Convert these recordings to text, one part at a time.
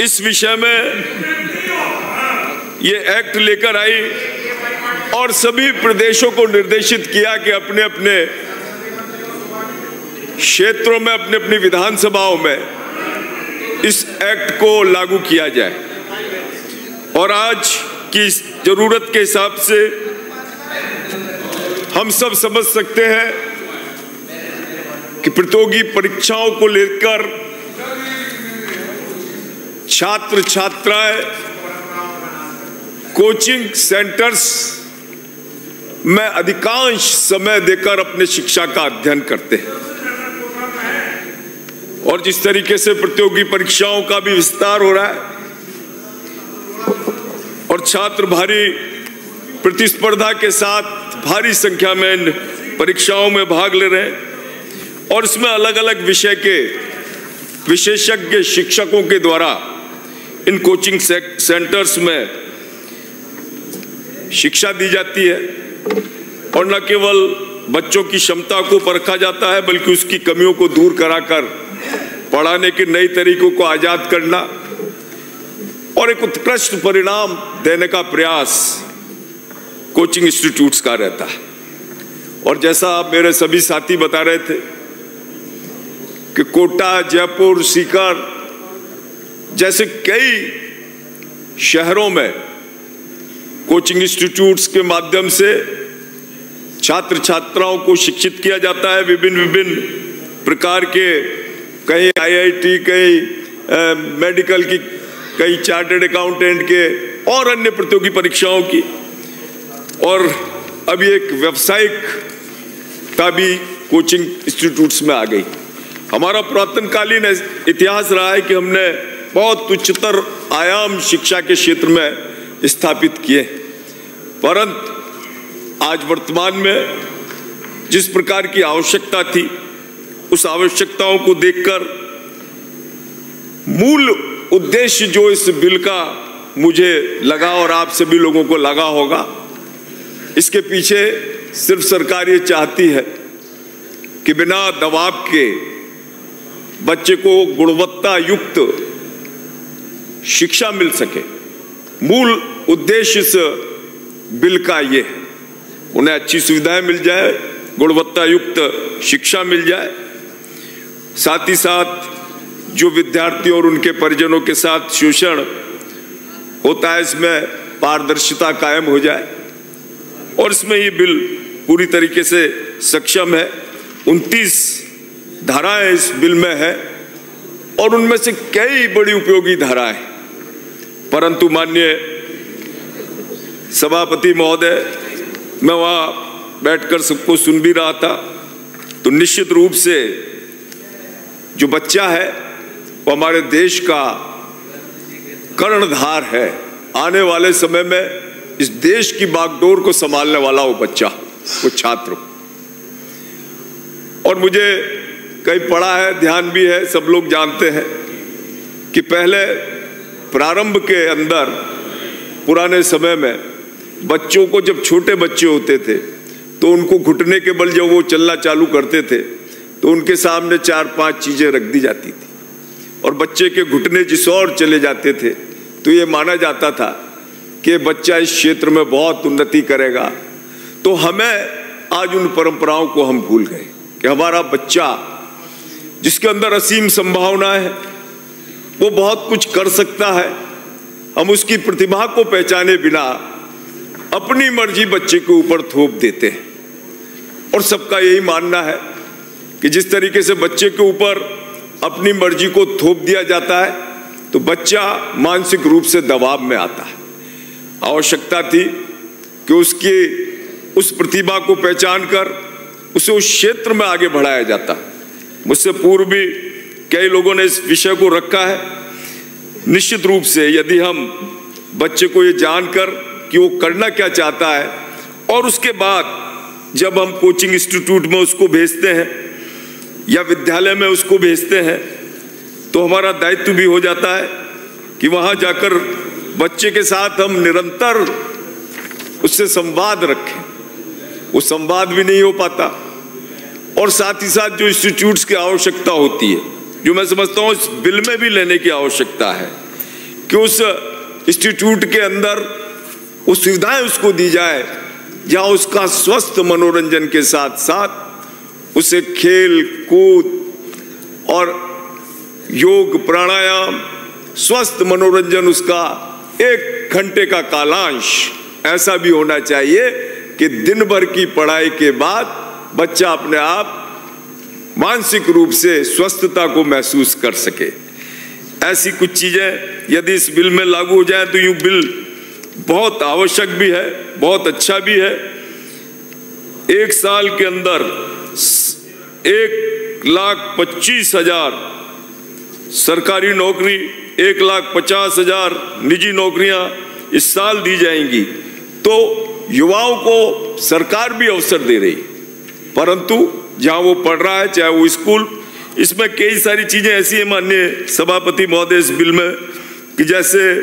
इस विषय में ये एक्ट लेकर आई और सभी प्रदेशों को निर्देशित किया कि अपने अपने क्षेत्रों में, अपने अपनी विधानसभाओं में इस एक्ट को लागू किया जाए। और आज की जरूरत के हिसाब से हम सब समझ सकते हैं कि प्रतियोगी परीक्षाओं को लेकर छात्र छात्राएं कोचिंग सेंटर्स में अधिकांश समय देकर अपने शिक्षा का अध्ययन करते हैं और जिस तरीके से प्रतियोगी परीक्षाओं का भी विस्तार हो रहा है और छात्र भारी प्रतिस्पर्धा के साथ भारी संख्या में इन परीक्षाओं में भाग ले रहे हैं और इसमें अलग अलग विषय के विशेषज्ञ शिक्षकों के द्वारा इन कोचिंग सेंटर्स में शिक्षा दी जाती है और न केवल बच्चों की क्षमता को परखा जाता है बल्कि उसकी कमियों को दूर कराकर पढ़ाने के नए तरीकों को आजाद करना और एक उत्कृष्ट परिणाम देने का प्रयास कोचिंग इंस्टीट्यूट्स का रहता है। और जैसा आप मेरे सभी साथी बता रहे थे कि कोटा, जयपुर, सीकर जैसे कई शहरों में कोचिंग इंस्टीट्यूट्स के माध्यम से छात्र छात्राओं को शिक्षित किया जाता है विभिन्न प्रकार के, कहीं IIT, कहीं मेडिकल की, कई चार्टर्ड अकाउंटेंट के और अन्य प्रतियोगी परीक्षाओं की। और अभी एक व्यावसायिकता भी कोचिंग इंस्टीट्यूट्स में आ गई। हमारा पुरातनकालीन इतिहास रहा है कि हमने बहुत उच्चतर आयाम शिक्षा के क्षेत्र में स्थापित किए, परंतु आज वर्तमान में जिस प्रकार की आवश्यकता थी उस आवश्यकताओं को देखकर मूल उद्देश्य जो इस बिल का मुझे लगा और आप सभी लोगों को लगा होगा, इसके पीछे सिर्फ सरकार ये चाहती है कि बिना दबाव के बच्चे को गुणवत्ता युक्त शिक्षा मिल सके। मूल उद्देश्य इस बिल का ये है, उन्हें अच्छी सुविधाएं मिल जाए, गुणवत्ता युक्त शिक्षा मिल जाए, साथ ही साथ जो विद्यार्थी और उनके परिजनों के साथ शोषण होता है इसमें पारदर्शिता कायम हो जाए। और इसमें ये बिल पूरी तरीके से सक्षम है। 29 धाराएं इस बिल में है और उनमें से कई बड़ी उपयोगी धाराएं, परंतु माननीय सभापति महोदय, मैं वहां बैठकर सबको सुन भी रहा था, तो निश्चित रूप से जो बच्चा है वो हमारे देश का कर्णधार है। आने वाले समय में इस देश की बागडोर को संभालने वाला वो बच्चा, वो छात्र। और मुझे कहीं पढ़ा है, ध्यान भी है, सब लोग जानते हैं कि पहले प्रारंभ के अंदर पुराने समय में बच्चों को, जब छोटे बच्चे होते थे तो उनको घुटने के बल जब वो चलना चालू करते थे तो उनके सामने 4-5 चीजें रख दी जाती थी और बच्चे के घुटने जिस ओर चले जाते थे तो ये माना जाता था कि बच्चा इस क्षेत्र में बहुत उन्नति करेगा। तो हमें आज उन परंपराओं को हम भूल गए कि हमारा बच्चा जिसके अंदर असीम संभावना है, वो बहुत कुछ कर सकता है, हम उसकी प्रतिभा को पहचाने बिना अपनी मर्जी बच्चे के ऊपर थोप देते हैं। और सबका यही मानना है कि जिस तरीके से बच्चे के ऊपर अपनी मर्जी को थोप दिया जाता है तो बच्चा मानसिक रूप से दबाव में आता है। आवश्यकता थी कि उसकी उस प्रतिभा को पहचान कर उसे उस क्षेत्र में आगे बढ़ाया जाता। मुझसे पूर्व भी कई लोगों ने इस विषय को रखा है। निश्चित रूप से यदि हम बच्चे को ये जानकर कि वो करना क्या चाहता है और उसके बाद जब हम कोचिंग इंस्टीट्यूट में उसको भेजते हैं या विद्यालय में उसको भेजते हैं तो हमारा दायित्व भी हो जाता है कि वहां जाकर बच्चे के साथ हम निरंतर उससे संवाद रखें। वो संवाद भी नहीं हो पाता और साथ ही साथ जो इंस्टीट्यूट्स की आवश्यकता होती है, जो मैं समझता हूँ इस बिल में भी लेने की आवश्यकता है, कि उस इंस्टीट्यूट के अंदर वो सुविधाएं उसको दी जाए जहाँ उसका स्वस्थ मनोरंजन के साथ साथ उसे खेल कूद और योग प्राणायाम स्वस्थ मनोरंजन उसका 1 घंटे का कालांश ऐसा भी होना चाहिए कि दिन भर की पढ़ाई के बाद बच्चा अपने आप मानसिक रूप से स्वस्थता को महसूस कर सके। ऐसी कुछ चीजें यदि इस बिल में लागू हो जाए तो ये बिल बहुत आवश्यक भी है, बहुत अच्छा भी है। 1 साल के अंदर 1,25,000 सरकारी नौकरी, 1,50,000 निजी नौकरियां इस साल दी जाएंगी। तो युवाओं को सरकार भी अवसर दे रही, परंतु जहां वो पढ़ रहा है चाहे वो स्कूल, इसमें कई सारी चीजें ऐसी है माननीय सभापति महोदय इस बिल में कि जैसे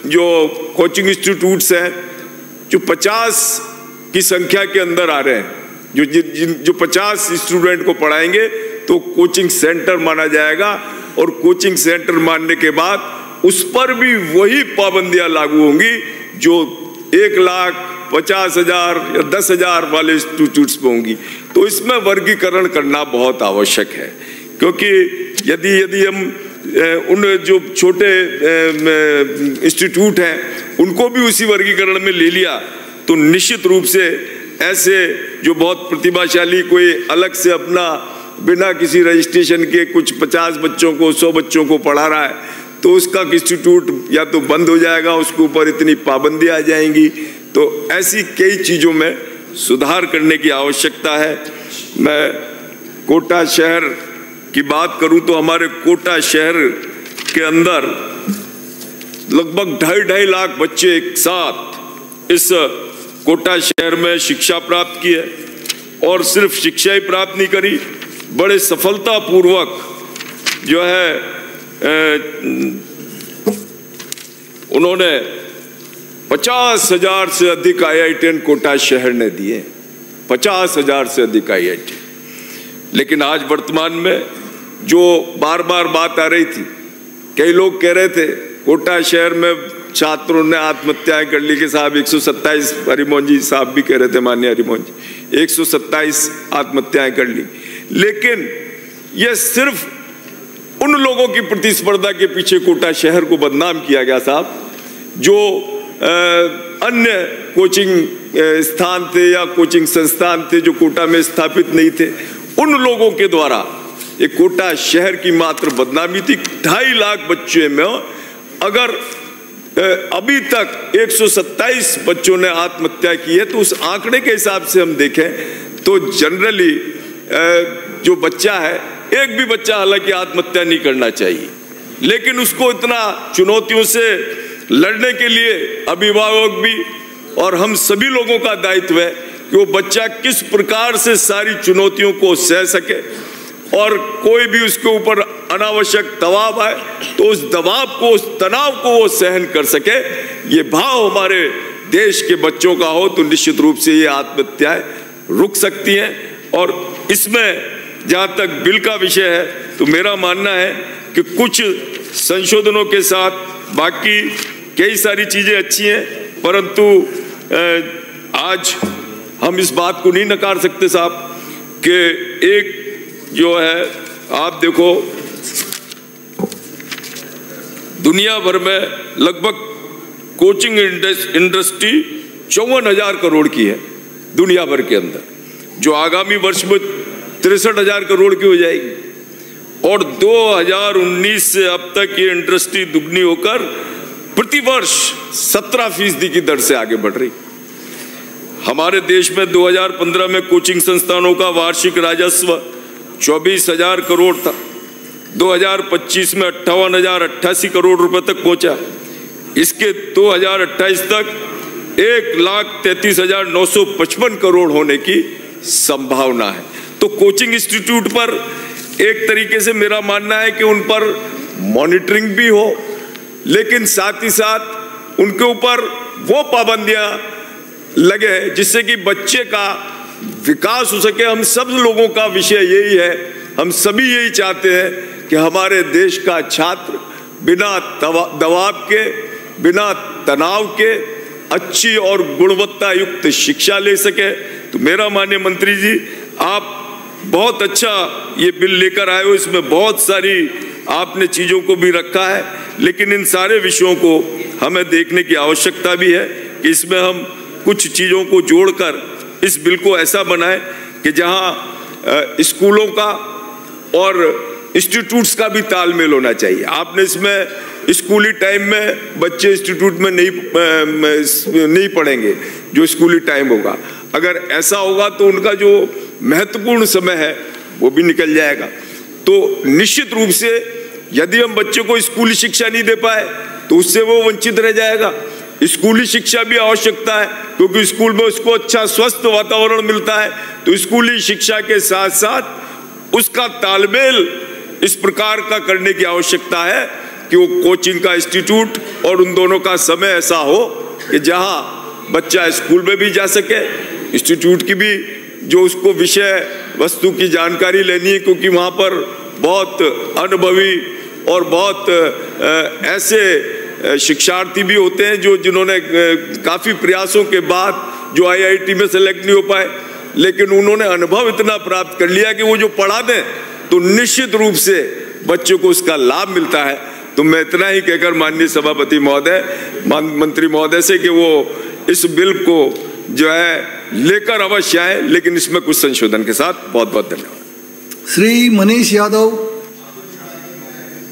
जो कोचिंग इंस्टीट्यूट्स हैं जो 50 की संख्या के अंदर आ रहे हैं, जो 50 स्टूडेंट को पढ़ाएंगे तो कोचिंग सेंटर माना जाएगा, और कोचिंग सेंटर मानने के बाद उस पर भी वही पाबंदियां लागू होंगी जो 1,50,000 या 10,000 वाले इंस्टीट्यूट्स पे होंगी। तो इसमें वर्गीकरण करना बहुत आवश्यक है, क्योंकि यदि हम उन जो छोटे इंस्टीट्यूट हैं उनको भी उसी वर्गीकरण में ले लिया तो निश्चित रूप से ऐसे जो बहुत प्रतिभाशाली कोई अलग से अपना बिना किसी रजिस्ट्रेशन के कुछ 50 बच्चों को 100 बच्चों को पढ़ा रहा है तो उसका इंस्टीट्यूट या तो बंद हो जाएगा, उसके ऊपर इतनी पाबंदी आ जाएंगी। तो ऐसी कई चीज़ों में सुधार करने की आवश्यकता है। मैं कोटा शहर की बात करूं तो हमारे कोटा शहर के अंदर लगभग 2.5 लाख बच्चे एक साथ इस कोटा शहर में शिक्षा प्राप्त की है, और सिर्फ शिक्षा ही प्राप्त नहीं करी, बड़े सफलतापूर्वक जो है उन्होंने 50,000 से अधिक IITian कोटा शहर ने दिए, 50,000 से अधिक IITian। लेकिन आज वर्तमान में जो बार बार बात आ रही थी, कई लोग कह रहे थे कोटा शहर में छात्रों ने आत्महत्याएं कर ली कि साहब 127, हरिमोहन जी साहब भी कह रहे थे, माननीय हरिमोहन जी 127 आत्महत्याएं कर ली। लेकिन यह सिर्फ उन लोगों की प्रतिस्पर्धा के पीछे कोटा शहर को बदनाम किया गया साहब, जो अन्य कोचिंग स्थान थे या कोचिंग संस्थान थे जो कोटा में स्थापित नहीं थे, उन लोगों के द्वारा ये कोटा शहर की मात्र बदनामी थी। 2.5 लाख बच्चे में अगर अभी तक 127 बच्चों ने आत्महत्या की है तो उस आंकड़े के हिसाब से हम देखें तो जनरली जो बच्चा है, एक भी बच्चा हालांकि आत्महत्या नहीं करना चाहिए, लेकिन उसको इतना चुनौतियों से लड़ने के लिए अभिभावक भी और हम सभी लोगों का दायित्व है कि वो बच्चा किस प्रकार से सारी चुनौतियों को सह सके, और कोई भी उसके ऊपर अनावश्यक दबाव आए तो उस दबाव को, उस तनाव को वो सहन कर सके। ये भाव हमारे देश के बच्चों का हो तो निश्चित रूप से ये आत्महत्याएं रुक सकती हैं। और इसमें जहाँ तक बिल का विषय है तो मेरा मानना है कि कुछ संशोधनों के साथ बाकी कई सारी चीज़ें अच्छी हैं, परंतु आज हम इस बात को नहीं नकार सकते साहब कि एक जो है, आप देखो दुनिया भर में लगभग कोचिंग इंडस्ट्री 54,000 करोड़ की है दुनिया भर के अंदर, जो आगामी वर्ष में 63,000 करोड़ की हो जाएगी, और 2019 से अब तक ये इंडस्ट्री दुगनी होकर प्रतिवर्ष 17% की दर से आगे बढ़ रही। हमारे देश में 2015 में कोचिंग संस्थानों का वार्षिक राजस्व 24,000 करोड़ था, 2025 में 58,088 करोड़ रुपए तक पहुंचा। इसके 2028 तक 1,33,955 करोड़ होने की संभावना है। तो कोचिंग इंस्टीट्यूट पर एक तरीके से मेरा मानना है कि उन पर मॉनिटरिंग भी हो, लेकिन साथ ही साथ उनके ऊपर वो पाबंदियां लगे जिससे कि बच्चे का विकास हो सके। हम सब लोगों का विषय यही है, हम सभी यही चाहते हैं कि हमारे देश का छात्र बिना दबाव के, बिना तनाव के अच्छी और गुणवत्ता युक्त शिक्षा ले सके। तो मेरा माननीय मंत्री जी, आप बहुत अच्छा ये बिल लेकर आए हो, इसमें बहुत सारी आपने चीज़ों को भी रखा है, लेकिन इन सारे विषयों को हमें देखने की आवश्यकता भी है कि इसमें हम कुछ चीज़ों को जोड़कर इस बिल को ऐसा बनाएं कि जहां स्कूलों का और इंस्टीट्यूट्स का भी तालमेल होना चाहिए। आपने इसमें स्कूली टाइम में बच्चे इंस्टीट्यूट में नहीं पढ़ेंगे, जो स्कूली टाइम होगा, अगर ऐसा होगा तो उनका जो महत्वपूर्ण समय है वो भी निकल जाएगा। तो निश्चित रूप से यदि हम बच्चों को स्कूली शिक्षा नहीं दे पाए तो उससे वो वंचित रह जाएगा। स्कूली शिक्षा भी आवश्यकता है, क्योंकि स्कूल में उसको अच्छा स्वस्थ वातावरण मिलता है। तो स्कूली शिक्षा के साथ साथ उसका तालमेल इस प्रकार का करने की आवश्यकता है कि वो कोचिंग का इंस्टीट्यूट और उन दोनों का समय ऐसा हो कि जहां बच्चा स्कूल में भी जा सके, इंस्टीट्यूट की भी जो उसको विषय वस्तु की जानकारी लेनी है, क्योंकि वहां पर बहुत अनुभवी और बहुत ऐसे शिक्षार्थी भी होते हैं जिन्होंने काफी प्रयासों के बाद जो IIT में सेलेक्ट नहीं हो पाए, लेकिन उन्होंने अनुभव इतना प्राप्त कर लिया कि वो जो पढ़ा दें तो निश्चित रूप से बच्चों को उसका लाभ मिलता है। तो मैं इतना ही कहकर माननीय सभापति महोदय, मंत्री महोदय से कि वो इस बिल को जो है लेकर अवश्य आए, लेकिन इसमें कुछ संशोधन के साथ। बहुत बहुत धन्यवाद। श्री मनीष यादव।